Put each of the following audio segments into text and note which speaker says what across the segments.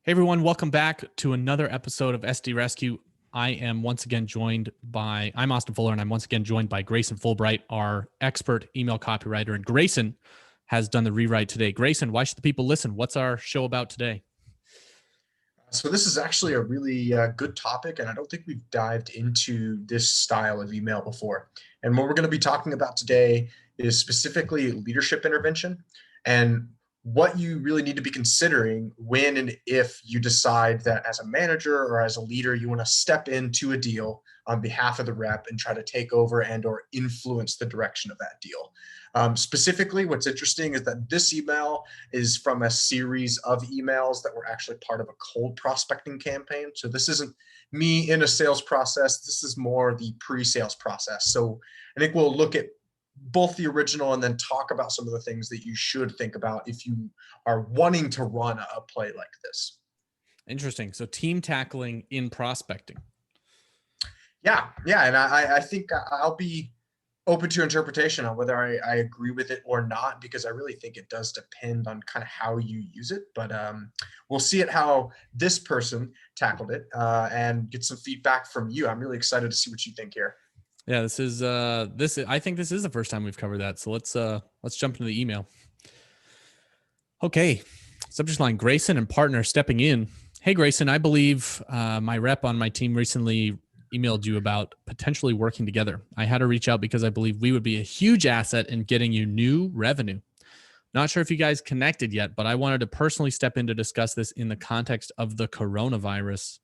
Speaker 1: Hey everyone, welcome back to another episode of SDRescue. I'm Austin Fuller, and I'm once again joined by Grayson Fulbright, our expert email copywriter. And Grayson has done the rewrite today. Grayson, why should the people listen? What's our show about today?
Speaker 2: So this is actually a really good topic, and I don't think we've dived into this style of email before. And what we're going to be talking about today is specifically leadership intervention and what you really need to be considering when and if you decide that as a manager or as a leader, you want to step into a deal on behalf of the rep and try to take over and or influence the direction of that deal. Specifically, what's interesting is that this email is from a series of emails that were actually part of a cold prospecting campaign. So this isn't me in a sales process. This is more the pre-sales process. So I think we'll look at both the original and then talk about some of the things that you should think about if you are wanting to run a play like this.
Speaker 1: Interesting. So team tackling in prospecting.
Speaker 2: Yeah. And I think I'll be open to interpretation on whether I agree with it or not, because I really think it does depend on kind of how you use it. But we'll see it how this person tackled it and get some feedback from you. I'm really excited to see what you think here.
Speaker 1: Yeah, I think this is the first time we've covered that. So let's jump into the email. Okay. Subject line: Grayson and partner stepping in. Hey Grayson, I believe my rep on my team recently emailed you about potentially working together. I had to reach out because I believe we would be a huge asset in getting you new revenue. Not sure if you guys connected yet, but I wanted to personally step in to discuss this in the context of the coronavirus.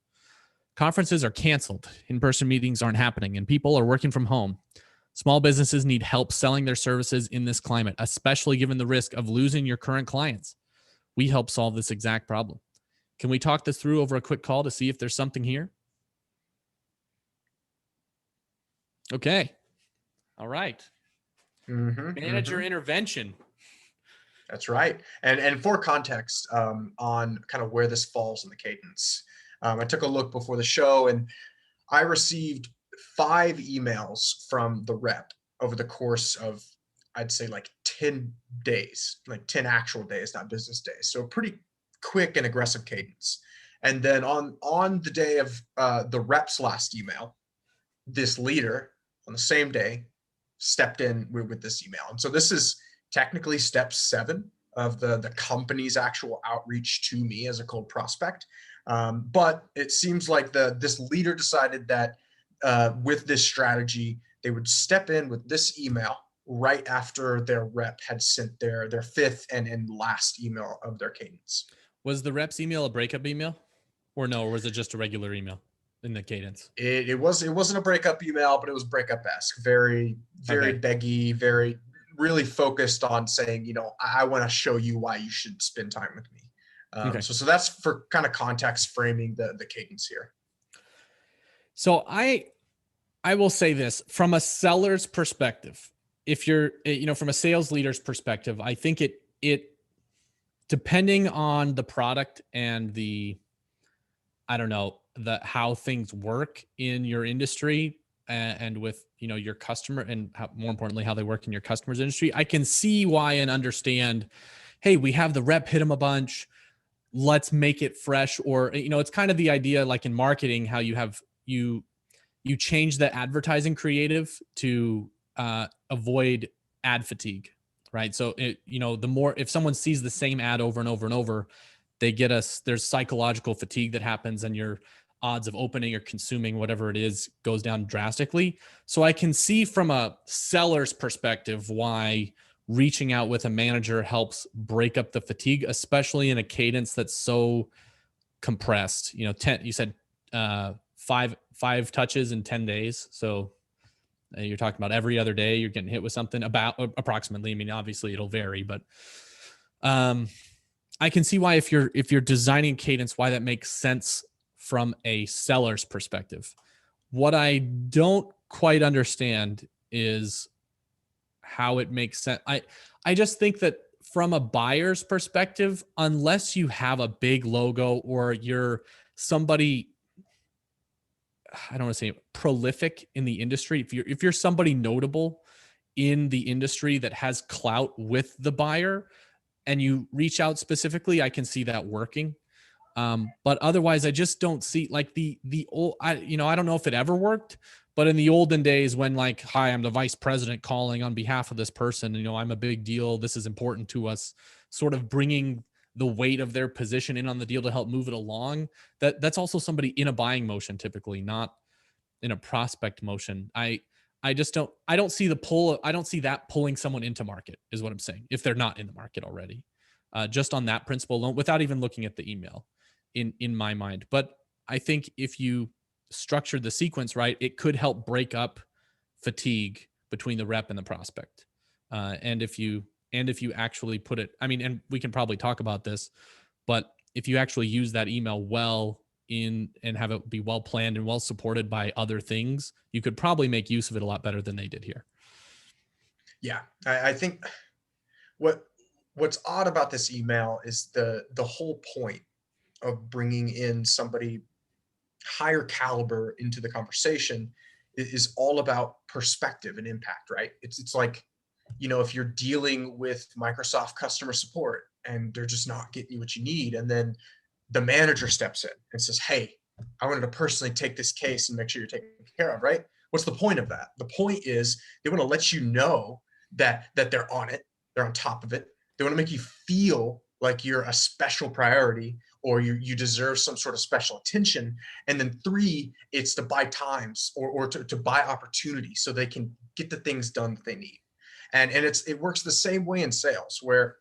Speaker 1: Conferences are canceled, in-person meetings aren't happening, and people are working from home. Small businesses need help selling their services in this climate, especially given the risk of losing your current clients. We help solve this exact problem. Can we talk this through over a quick call to see if there's something here? Okay. All right. Manager intervention.
Speaker 2: That's right. And for context on kind of where this falls in the cadence, I took a look before the show and I received 5 emails from the rep over the course of, I'd say, like 10 days, like 10 actual days, not business days. So pretty quick and aggressive cadence. And then on the day of the rep's last email, this leader on the same day stepped in with this email. And so this is technically step 7 of the company's actual outreach to me as a cold prospect. But it seems like this leader decided that with this strategy, they would step in with this email right after their rep had sent their 5th and last email of their cadence.
Speaker 1: Was the rep's email a breakup email? Or no, or was it just a regular email in the cadence?
Speaker 2: It wasn't a breakup email, but it was breakup-esque. Very beggy, very really focused on saying, I want to show you why you should spend time with me. Okay. So that's for kind of context framing the cadence here.
Speaker 1: So I will say this from a seller's perspective. If you're, from a sales leader's perspective, I think it depending on the product and how things work in your industry and with, your customer and more importantly, how they work in your customer's industry, I can see why and understand, hey, we have the rep hit them a bunch. Let's make it fresh. Or, it's kind of the idea like in marketing, how you change the advertising creative to avoid ad fatigue, right? So, if someone sees the same ad over and over and over, there's psychological fatigue that happens and your odds of opening or consuming whatever it is goes down drastically. So I can see from a seller's perspective why reaching out with a manager helps break up the fatigue, especially in a cadence that's so compressed. 10, you said 5 touches in 10 days. So you're talking about every other day you're getting hit with something about approximately. I mean, obviously it'll vary, but I can see why if you're designing cadence, why that makes sense from a seller's perspective. What I don't quite understand is how it makes sense. I just think that from a buyer's perspective, unless you have a big logo or you're somebody, I don't want to say prolific in the industry, if you're somebody notable in the industry that has clout with the buyer and you reach out specifically, I can see that working. But otherwise, I just don't see like the old. I don't know if it ever worked, but in the olden days when like, hi, I'm the vice president calling on behalf of this person. I'm a big deal. This is important to us. Sort of bringing the weight of their position in on the deal to help move it along. That's also somebody in a buying motion, typically not in a prospect motion. I just don't see the pull. I don't see that pulling someone into market is what I'm saying. If they're not in the market already, just on that principle alone, without even looking at the email in my mind. But I think if you structure the sequence right, it could help break up fatigue between the rep and the prospect. And if you actually put it, I mean, and we can probably talk about this, but if you actually use that email well in and have it be well planned and well supported by other things, you could probably make use of it a lot better than they did here.
Speaker 2: Yeah, I think what's odd about this email is the whole point of bringing in somebody higher caliber into the conversation is all about perspective and impact, right? It's like, if you're dealing with Microsoft customer support and they're just not getting you what you need, and then the manager steps in and says, hey, I wanted to personally take this case and make sure you're taken care of, right? What's the point of that? The point is they want to let you know that they're on it, they're on top of it. They want to make you feel like you're a special priority or you deserve some sort of special attention. And then 3, it's to buy times or to buy opportunity so they can get the things done that they need. And it works the same way in sales, where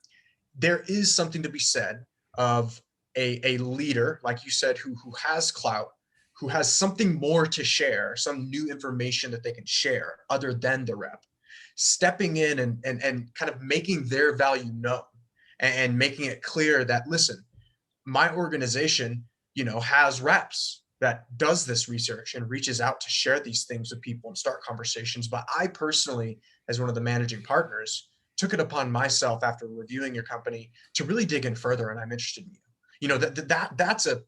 Speaker 2: there is something to be said of a leader, like you said, who has clout, who has something more to share, some new information that they can share other than the rep, stepping in and kind of making their value known and making it clear that, listen, my organization, has reps that does this research and reaches out to share these things with people and start conversations. But I personally, as one of the managing partners, took it upon myself after reviewing your company to really dig in further, and I'm interested in you. That's a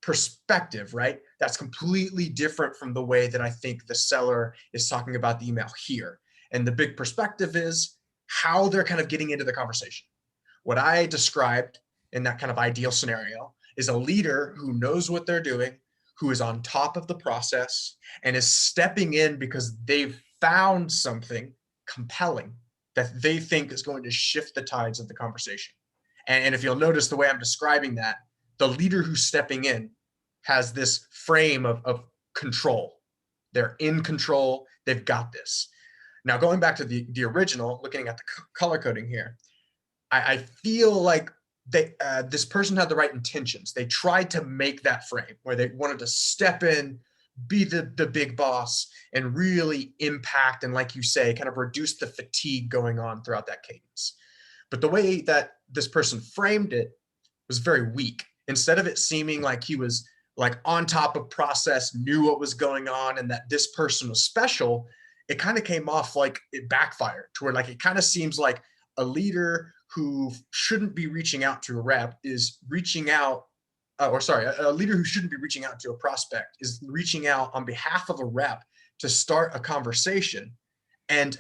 Speaker 2: perspective, right? That's completely different from the way that I think the seller is talking about the email here. And the big perspective is how they're kind of getting into the conversation. What I described in that kind of ideal scenario is a leader who knows what they're doing, who is on top of the process and is stepping in because they've found something compelling that they think is going to shift the tides of the conversation. And if you'll notice the way I'm describing that, the leader who's stepping in has this frame of control. They're in control. They've got this. Now, going back to the original, looking at the color coding here, I feel like this person had the right intentions. They tried to make that frame where they wanted to step in, be the big boss, and really impact and, like you say, kind of reduce the fatigue going on throughout that cadence. But the way that this person framed it was very weak. Instead of it seeming like he was like on top of process, knew what was going on, and that this person was special, it kind of came off like it backfired to where like it kind of seems like a leader who shouldn't be reaching out to a rep is reaching out, a leader who shouldn't be reaching out to a prospect is reaching out on behalf of a rep to start a conversation. And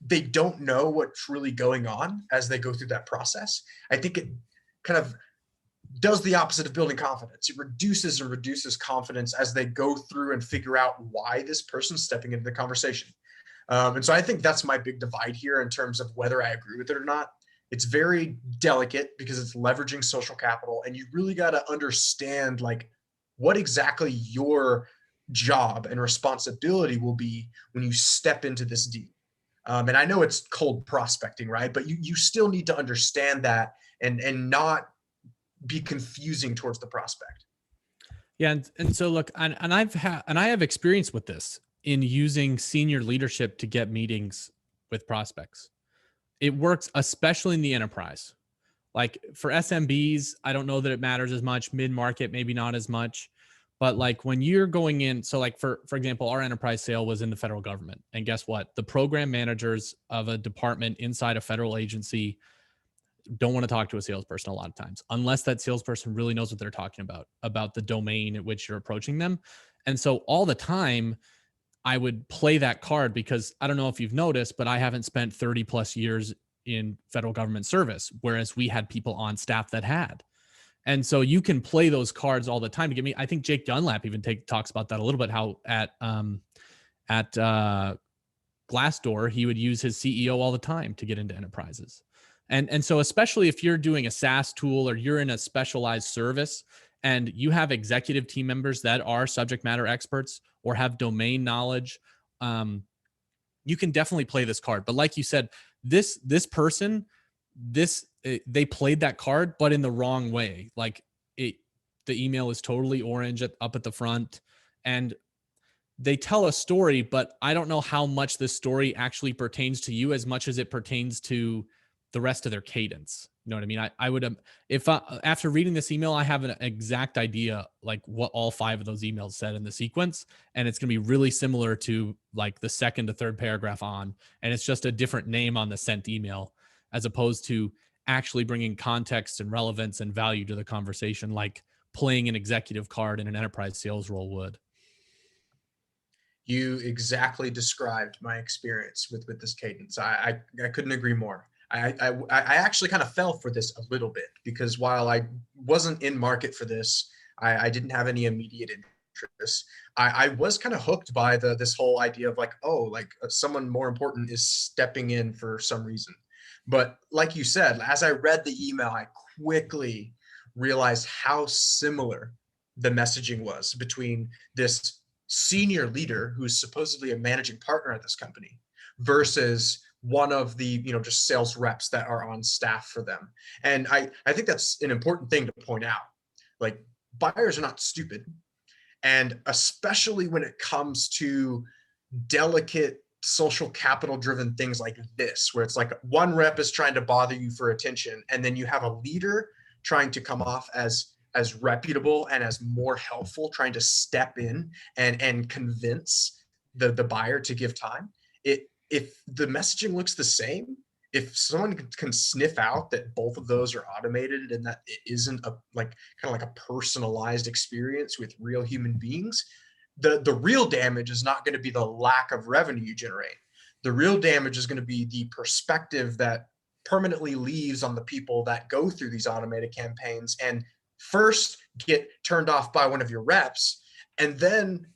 Speaker 2: they don't know what's really going on as they go through that process. I think it kind of does the opposite of building confidence. It reduces confidence as they go through and figure out why this person's stepping into the conversation. And so I think that's my big divide here in terms of whether I agree with it or not. It's very delicate because it's leveraging social capital, and you really got to understand like what exactly your job and responsibility will be when you step into this deal. And I know it's cold prospecting, right? But you still need to understand that and not be confusing towards the prospect.
Speaker 1: Yeah, and so look, and I have experience with this in using senior leadership to get meetings with prospects. It works especially in the enterprise. Like for SMBs, I don't know that it matters as much. Mid-market, maybe not as much. But like when you're going in, so like for example, our enterprise sale was in the federal government. And guess what? The program managers of a department inside a federal agency don't want to talk to a salesperson a lot of times, unless that salesperson really knows what they're talking about the domain at which you're approaching them. And so all the time, I would play that card because I don't know if you've noticed, but I haven't spent 30 plus years in federal government service, whereas we had people on staff that had. And so you can play those cards all the time to get me. I think Jake Dunlap even talks about that a little bit, how at Glassdoor, he would use his CEO all the time to get into enterprises. And so especially if you're doing a SaaS tool or you're in a specialized service and you have executive team members that are subject matter experts or have domain knowledge, you can definitely play this card. But like you said, this person, they played that card, but in the wrong way. Like the email is totally orange up at the front, and they tell a story, but I don't know how much this story actually pertains to you as much as it pertains to the rest of their cadence. You know what I mean? I would, if after reading this email, I have an exact idea like what all 5 of those emails said in the sequence. And it's going to be really similar to like the second to third paragraph on, and it's just a different name on the sent email, as opposed to actually bringing context and relevance and value to the conversation, like playing an executive card in an enterprise sales role would.
Speaker 2: You exactly described my experience with this cadence. I couldn't agree more. I actually kind of fell for this a little bit, because while I wasn't in market for this, I didn't have any immediate interest. I was kind of hooked by this whole idea of like, oh, like someone more important is stepping in for some reason. But like you said, as I read the email, I quickly realized how similar the messaging was between this senior leader who's supposedly a managing partner at this company versus one of the, just sales reps that are on staff for them. And I think that's an important thing to point out. Like, buyers are not stupid. And especially when it comes to delicate social capital driven things like this, where it's like one rep is trying to bother you for attention, and then you have a leader trying to come off as reputable and as more helpful, trying to step in and convince the buyer to give time. If the messaging looks the same, if someone can sniff out that both of those are automated and that it isn't a kind of like a personalized experience with real human beings, the real damage is not going to be the lack of revenue you generate. The real damage is going to be the perspective that permanently leaves on the people that go through these automated campaigns and first get turned off by one of your reps, and then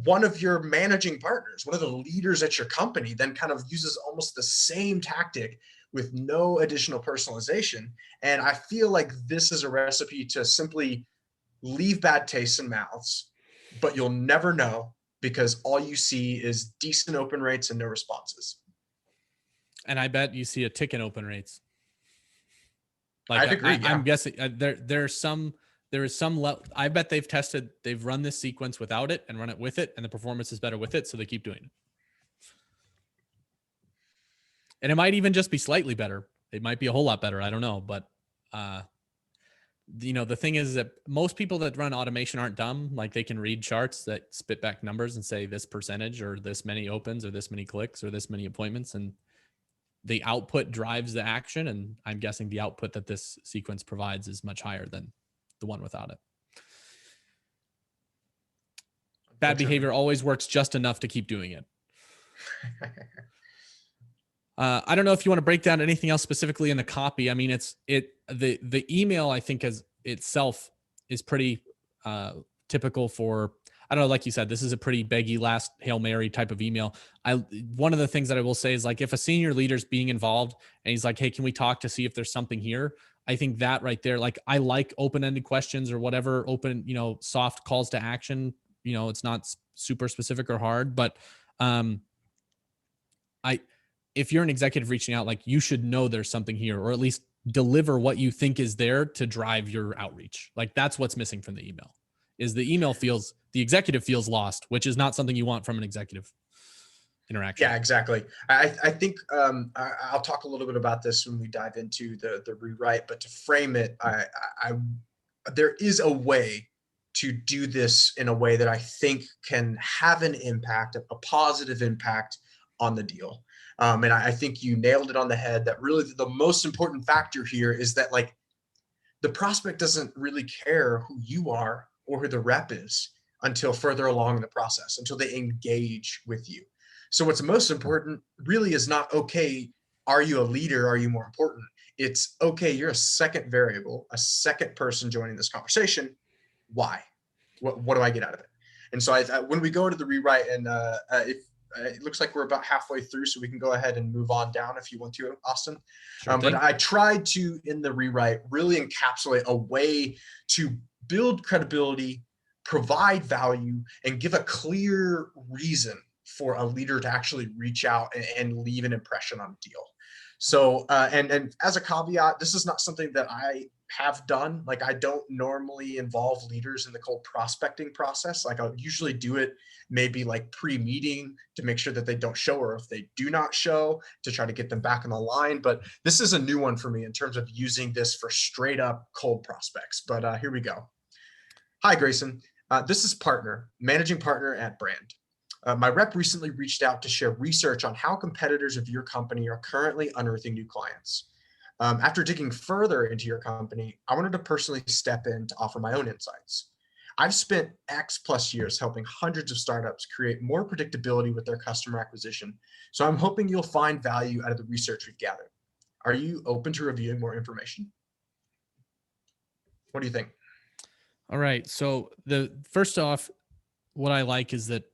Speaker 2: one of your managing partners, one of the leaders at your company, then kind of uses almost the same tactic with no additional personalization. And I feel like this is a recipe to simply leave bad tastes in mouths, but you'll never know, because all you see is decent open rates and no responses.
Speaker 3: And I bet you see a tick in open rates.
Speaker 2: Like, I'd agree. Yeah.
Speaker 3: I'm guessing there is some I bet they've run this sequence without it and run it with it, and the performance is better with it, so they keep doing it. And it might even just be slightly better. It might be a whole lot better. I don't know. But, the thing is that most people that run automation aren't dumb. Like, they can read charts that spit back numbers and say this percentage or this many opens or this many clicks or this many appointments. And the output drives the action. And I'm guessing the output that this sequence provides is much higher than the one without it. Bad behavior always works just enough to keep doing it. I don't know if you want to break down anything else specifically in the copy. I mean, the email, I think, as itself is pretty typical for, I don't know, like you said, this is a pretty beggy last Hail Mary type of email. One of the things that I will say is, like, if a senior leader's being involved and he's like, hey, can we talk to see if there's something here? I think that right there, like, I like open-ended questions or whatever, open, soft calls to action. It's not super specific or hard, but if you're an executive reaching out, like, you should know there's something here, or at least deliver what you think is there to drive your outreach. Like, that's what's missing from the email. Is the executive feels lost, which is not something you want from an executive interaction.
Speaker 2: Yeah, exactly. I think I'll talk a little bit about this when we dive into the rewrite, but to frame it, there is a way to do this in a way that I think can have an impact, a positive impact on the deal. And I think you nailed it on the head, that really the most important factor here is that, like, the prospect doesn't really care who you are or who the rep is until further along in the process, until they engage with you. So what's most important really is not, okay, are you a leader? Are you more important? It's okay, you're a second variable, a second person joining this conversation. Why? What do I get out of it? And so when we go to the rewrite, and if it looks like we're about halfway through, so we can go ahead and move on down if you want to, Austin.
Speaker 3: Sure
Speaker 2: But
Speaker 3: thing.
Speaker 2: I tried to, in the rewrite, really encapsulate a way to build credibility, provide value, and give a clear reason for a leader to actually reach out and leave an impression on a deal. So, and as a caveat, this is not something that I have done. Like, I don't normally involve leaders in the cold prospecting process. Like, I'll usually do it maybe like pre-meeting to make sure that they don't show, or if they do not show, to try to get them back on the line. But this is a new one for me in terms of using this for straight up cold prospects. But here we go. Hi, Grayson. This is partner, managing partner at Brand. My rep recently reached out to share research on how competitors of your company are currently unearthing new clients. After digging further into your company, I wanted to personally step in to offer my own insights. I've spent X plus years helping hundreds of startups create more predictability with their customer acquisition, so I'm hoping you'll find value out of the research we've gathered. Are you open to reviewing more information? What do you think?
Speaker 3: All right. So first off, what I like is that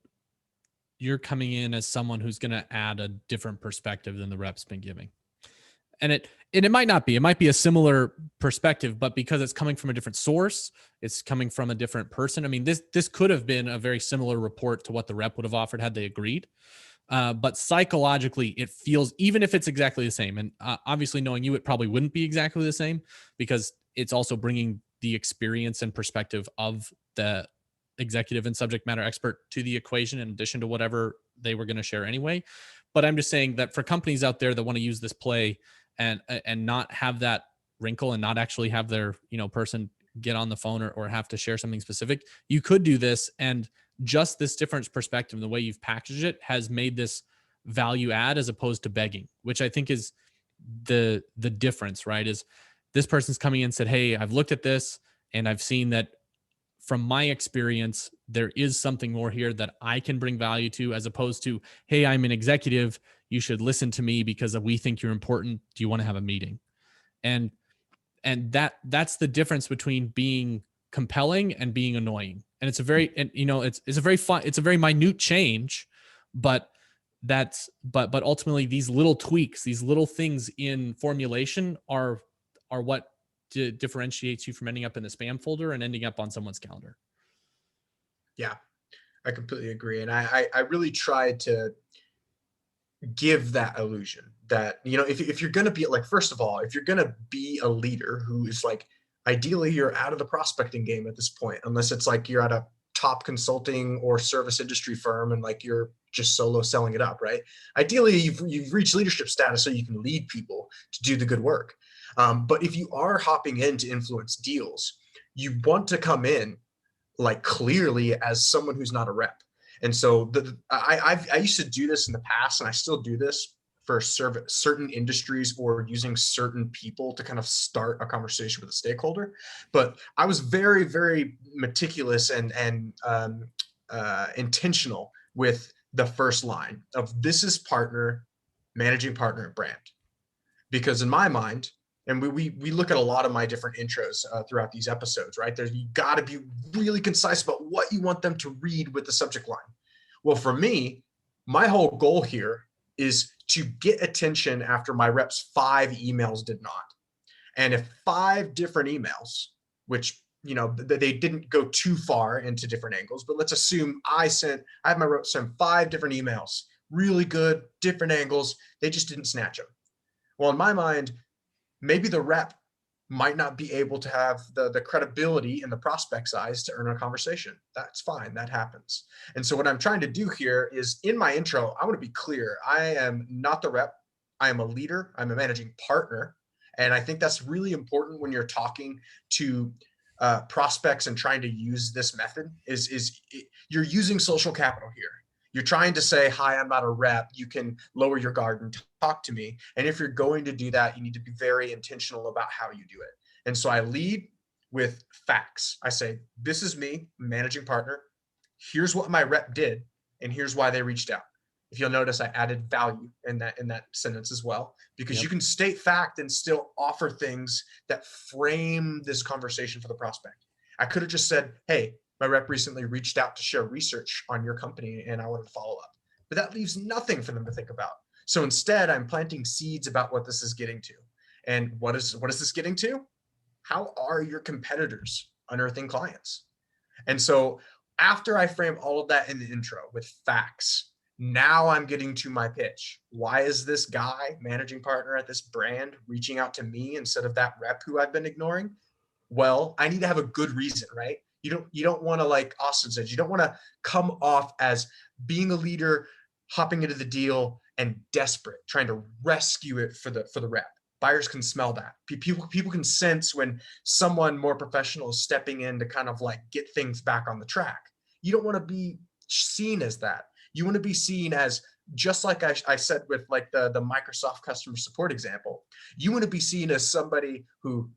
Speaker 3: you're coming in as someone who's going to add a different perspective than the rep's been giving. And it might not be, it might be a similar perspective, but because it's coming from a different source, it's coming from a different person. I mean, this could have been a very similar report to what the rep would have offered had they agreed. But psychologically, it feels, even if it's exactly the same, and obviously knowing you, it probably wouldn't be exactly the same, because it's also bringing the experience and perspective of the executive and subject matter expert to the equation, in addition to whatever they were going to share anyway. But I'm just saying that for companies out there that want to use this play and not have that wrinkle, and not actually have their person get on the phone or have to share something specific, you could do this, and just this different perspective and the way you've packaged it has made this value add as opposed to begging, which I think is the difference, right? Is this person's coming in and said, hey, I've looked at this and I've seen that from my experience, there is something more here that I can bring value to, as opposed to, hey, I'm an executive, you should listen to me because we think you're important. Do you want to have a meeting? And that's the difference between being compelling and being annoying. And it's a very, and it's a very fun, it's a very minute change, but ultimately these little tweaks, these little things in formulation are what differentiates you from ending up in the spam folder and ending up on someone's calendar.
Speaker 2: Yeah, I completely agree. And I really tried to give that illusion that, if you're going to be like, first of all, if you're going to be a leader who is like, ideally you're out of the prospecting game at this point, unless it's like you're at a top consulting or service industry firm and like you're just solo selling it up, right? Ideally, you've reached leadership status so you can lead people to do the good work. But if you are hopping in to influence deals, you want to come in like clearly as someone who's not a rep. And so I used to do this in the past, and I still do this for certain industries or using certain people to kind of start a conversation with a stakeholder. But I was very, very meticulous and intentional with the first line of, this is partner, managing partner at Brand. Because in my mind, and we look at a lot of my different intros throughout these episodes, right? You got to be really concise about what you want them to read with the subject line. Well, for me, my whole goal here is to get attention after my reps 5 emails did not. And if 5 different emails, which, they didn't go too far into different angles, but let's assume I had my reps send 5 different emails, really good, different angles. They just didn't snatch them. Well, in my mind, maybe the rep might not be able to have the credibility in the prospect's eyes to earn a conversation. That's fine. That happens. And so what I'm trying to do here is, in my intro, I want to be clear. I am not the rep. I am a leader. I'm a managing partner. And I think that's really important when you're talking to prospects and trying to use this method is you're using social capital here. You're trying to say, hi, I'm not a rep. You can lower your guard and talk to me. And if you're going to do that, you need to be very intentional about how you do it. And so I lead with facts. I say, this is me, managing partner. Here's what my rep did, and here's why they reached out. If you'll notice, I added value in that sentence as well, because
Speaker 3: Yep.
Speaker 2: you can state fact and still offer things that frame this conversation for the prospect. I could have just said, hey, my rep recently reached out to share research on your company and I wanted to follow up. But that leaves nothing for them to think about. So instead, I'm planting seeds about what this is getting to. And what is this getting to? How are your competitors unearthing clients? And so after I frame all of that in the intro with facts, now I'm getting to my pitch. Why is this guy, managing partner at this brand, reaching out to me instead of that rep who I've been ignoring? Well, I need to have a good reason, right? You don't want to, like Austin said, you don't want to come off as being a leader, hopping into the deal and desperate, trying to rescue it for the rep. Buyers can smell that. People can sense when someone more professional is stepping in to kind of like get things back on the track. You don't want to be seen as that. You want to be seen as, just like I said with like the Microsoft customer support example, you want to be seen as somebody who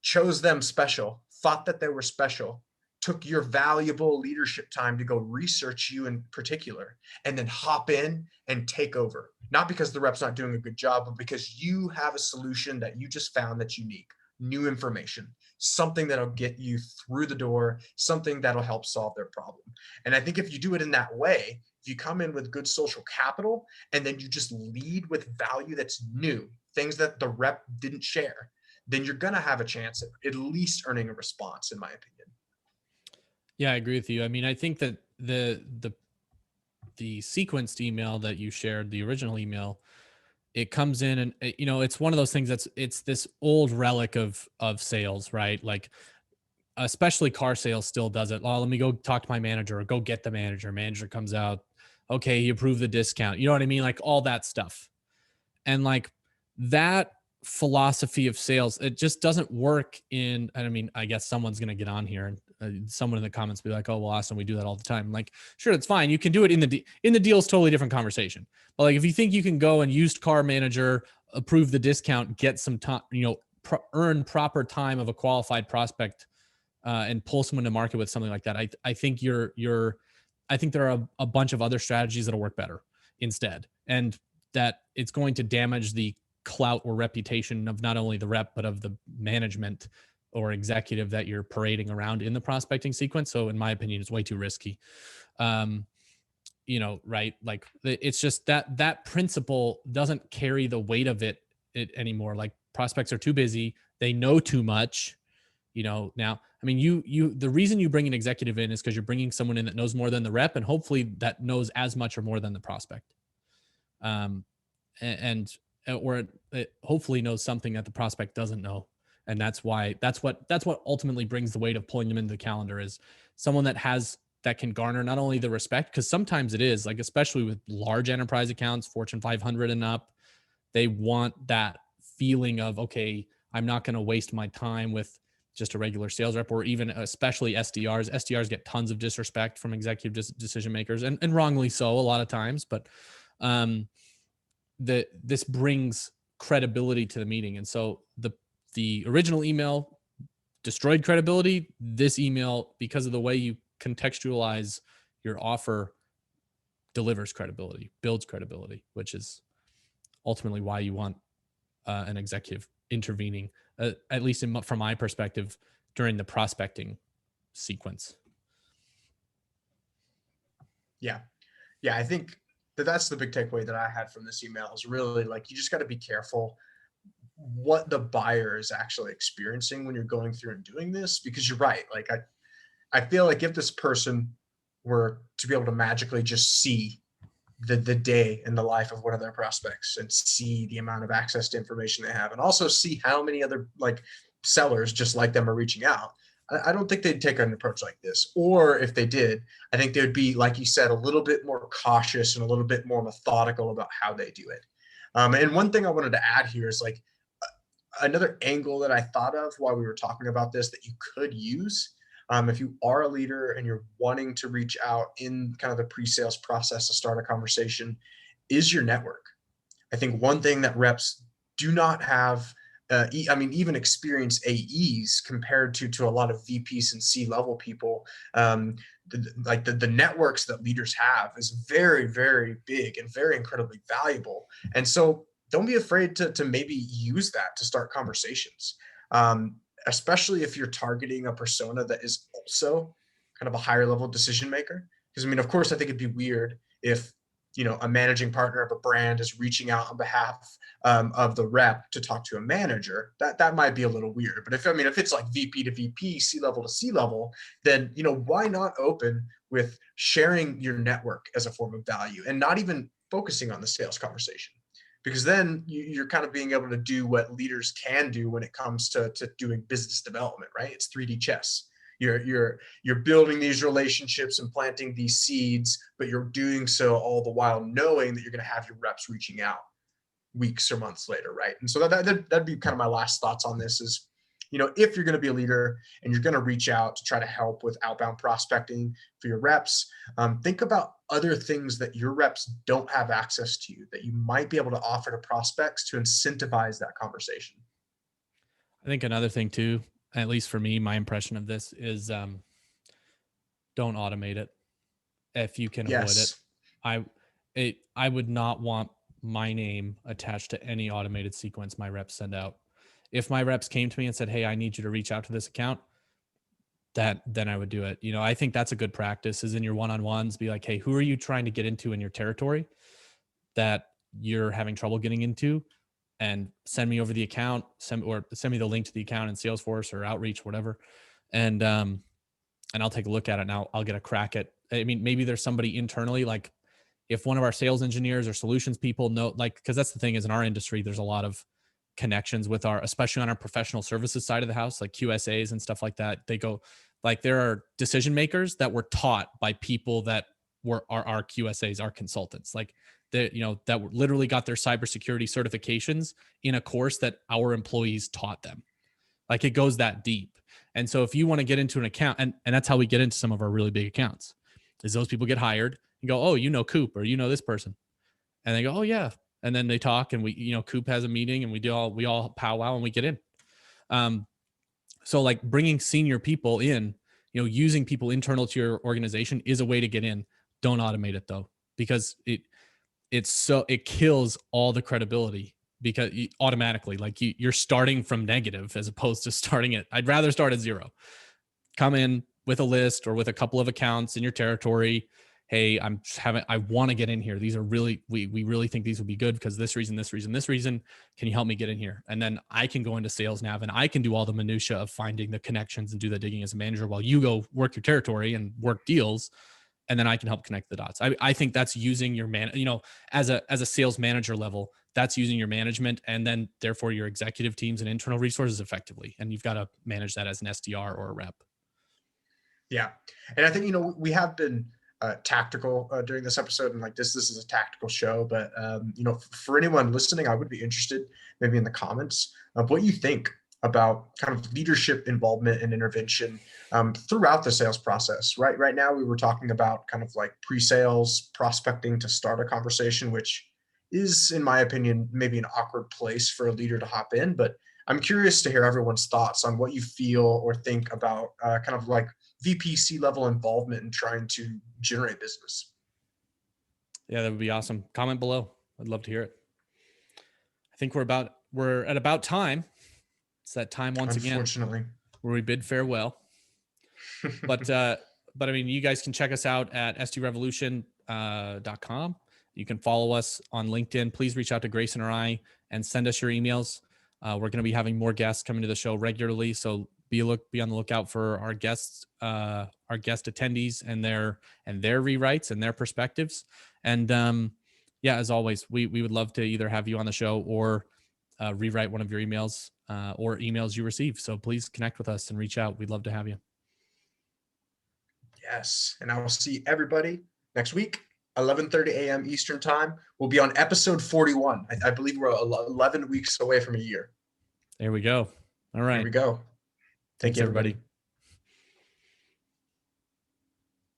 Speaker 2: chose them special, thought that they were special, took your valuable leadership time to go research you in particular, and then hop in and take over. Not because the rep's not doing a good job, but because you have a solution that you just found that's unique, new information, something that'll get you through the door, something that'll help solve their problem. And I think if you do it in that way, if you come in with good social capital and then you just lead with value that's new, things that the rep didn't share, then you're going to have a chance at least earning a response, in my opinion.
Speaker 3: Yeah, I agree with you. I mean, I think that the sequenced email that you shared, the original email, it comes in and it's one of those things it's this old relic of sales, right? Like especially car sales still does it. Oh, let me go talk to my manager or go get the manager. Manager comes out, okay, he approved the discount. You know what I mean? Like all that stuff. And like that philosophy of sales, it just doesn't work in, I mean, I guess someone's going to get on here and someone in the comments be like, oh, well, Austin, we do that all the time. I'm like, sure, that's fine. You can do it in the deal is totally different conversation. But like, if you think you can go and used car manager, approve the discount, get some time, earn proper time of a qualified prospect and pull someone to market with something like that. I think I think there are a bunch of other strategies that'll work better instead. And that it's going to damage the clout or reputation of not only the rep, but of the management or executive that you're parading around in the prospecting sequence. So in my opinion, it's way too risky. Right? Like it's just that principle doesn't carry the weight of it anymore. Like prospects are too busy. They know too much. Now, I mean, the reason you bring an executive in is because you're bringing someone in that knows more than the rep, and hopefully that knows as much or more than the prospect. Or it hopefully knows something that the prospect doesn't know. And that's what ultimately brings the weight of pulling them into the calendar, is someone that can garner not only the respect, because sometimes it is like, especially with large enterprise accounts, Fortune 500 and up, they want that feeling of, okay, I'm not going to waste my time with just a regular sales rep, or even especially SDRs. SDRs get tons of disrespect from executive decision makers, and wrongly so a lot of times. But this brings credibility to the meeting. And so the original email destroyed credibility. This email, because of the way you contextualize your offer, delivers credibility, builds credibility, which is ultimately why you want an executive intervening, at least from my perspective, during the prospecting sequence.
Speaker 2: Yeah. I think that's the big takeaway that I had from this email, is really like, you just got to be careful what the buyer is actually experiencing when you're going through and doing this, because you're right. Like I feel like if this person were to be able to magically just see the day in the life of one of their prospects and see the amount of access to information they have, and also see how many other like sellers just like them are reaching out, I don't think they'd take an approach like this. Or if they did, I think they would be, like you said, a little bit more cautious and a little bit more methodical about how they do it. And one thing I wanted to add here is like another angle that I thought of while we were talking about this that you could use, if you are a leader and you're wanting to reach out in kind of the pre-sales process to start a conversation, is your network. I think one thing that reps do not have, even experienced AEs compared to a lot of VPs and C-level people, the networks that leaders have is very, very big and very incredibly valuable. And so don't be afraid to maybe use that to start conversations, especially if you're targeting a persona that is also kind of a higher level decision maker. Because I mean, of course, I think it'd be weird if, a managing partner of a brand is reaching out on behalf of the rep to talk to a manager. That might be a little weird. But if it's like VP to VP, C-level to C-level, then why not open with sharing your network as a form of value and not even focusing on the sales conversation? Because then you're kind of being able to do what leaders can do when it comes to doing business development, right? It's 3D chess. You're building these relationships and planting these seeds, but you're doing so all the while knowing that you're going to have your reps reaching out weeks or months later, right? And so that'd be kind of my last thoughts on this is, if you're going to be a leader and you're going to reach out to try to help with outbound prospecting for your reps, think about other things that your reps don't have access to that you might be able to offer to prospects to incentivize that conversation.
Speaker 1: I think another thing too, at least for me, my impression of this is don't automate it if you can avoid it. I would not want my name attached to any automated sequence my reps send out. If my reps came to me and said, "Hey, I need you to reach out to this account," then I would do it. I think that's a good practice is in your one-on-ones, be like, "Hey, who are you trying to get into in your territory that you're having trouble getting into? And send me over the account, send me the link to the account in Salesforce or Outreach, whatever. And I'll take a look at it and I'll get a crack at, I mean, maybe there's somebody internally, like if one of our sales engineers or solutions people know, like, cause that's the thing is in our industry, there's a lot of connections with especially on our professional services side of the house, like QSAs and stuff like that. They go like, there are decision makers that were taught by people that were our QSAs, our consultants, like that, that literally got their cybersecurity certifications in a course that our employees taught them. Like it goes that deep. And so if you want to get into an account, and that's how we get into some of our really big accounts, is those people get hired and go, "Oh, Coop, or this person." And they go, "Oh yeah." And then they talk and we, Coop has a meeting and we all powwow and we get in. So like bringing senior people in, using people internal to your organization is a way to get in. Don't automate it though, because it kills all the credibility because automatically, like you're starting from negative as opposed to starting it. I'd rather start at zero. Come in with a list or with a couple of accounts in your territory. "Hey, I want to get in here. These are really, we really think these would be good because this reason. Can you help me get in here?" And then I can go into Sales Nav and I can do all the minutia of finding the connections and do the digging as a manager while you go work your territory and work deals. And then I can help connect the dots. I think that's using your as a sales manager level, that's using your management and then therefore your executive teams and internal resources effectively. And you've got to manage that as an SDR or a rep.
Speaker 2: Yeah. And I think, we have been tactical during this episode, and like this is a tactical show, but for anyone listening, I would be interested maybe in the comments of what you think about kind of leadership involvement and intervention throughout the sales process. Right now, we were talking about kind of like pre-sales prospecting to start a conversation, which is, in my opinion, maybe an awkward place for a leader to hop in. But I'm curious to hear everyone's thoughts on what you feel or think about kind of like VPC level involvement in trying to generate business.
Speaker 1: Yeah, that would be awesome. Comment below. I'd love to hear it. I think we're at about time. It's that time once
Speaker 2: Unfortunately.
Speaker 1: again where we bid farewell. But I mean, you guys can check us out at SDRevolution.com. You can follow us on LinkedIn. Please reach out to Grayson or I and send us your emails. We're going to be having more guests coming to the show regularly, so be on the lookout for our guest attendees and their rewrites and their perspectives. And as always, we would love to either have you on the show or rewrite one of your emails or emails you receive. So please connect with us and reach out. We'd love to have you.
Speaker 2: Yes. And I will see everybody next week, 11:30 a.m. Eastern time. We'll be on episode 41. I believe we're 11 weeks away from a year.
Speaker 1: There we go. All right.
Speaker 2: There we go. Thank you, everybody.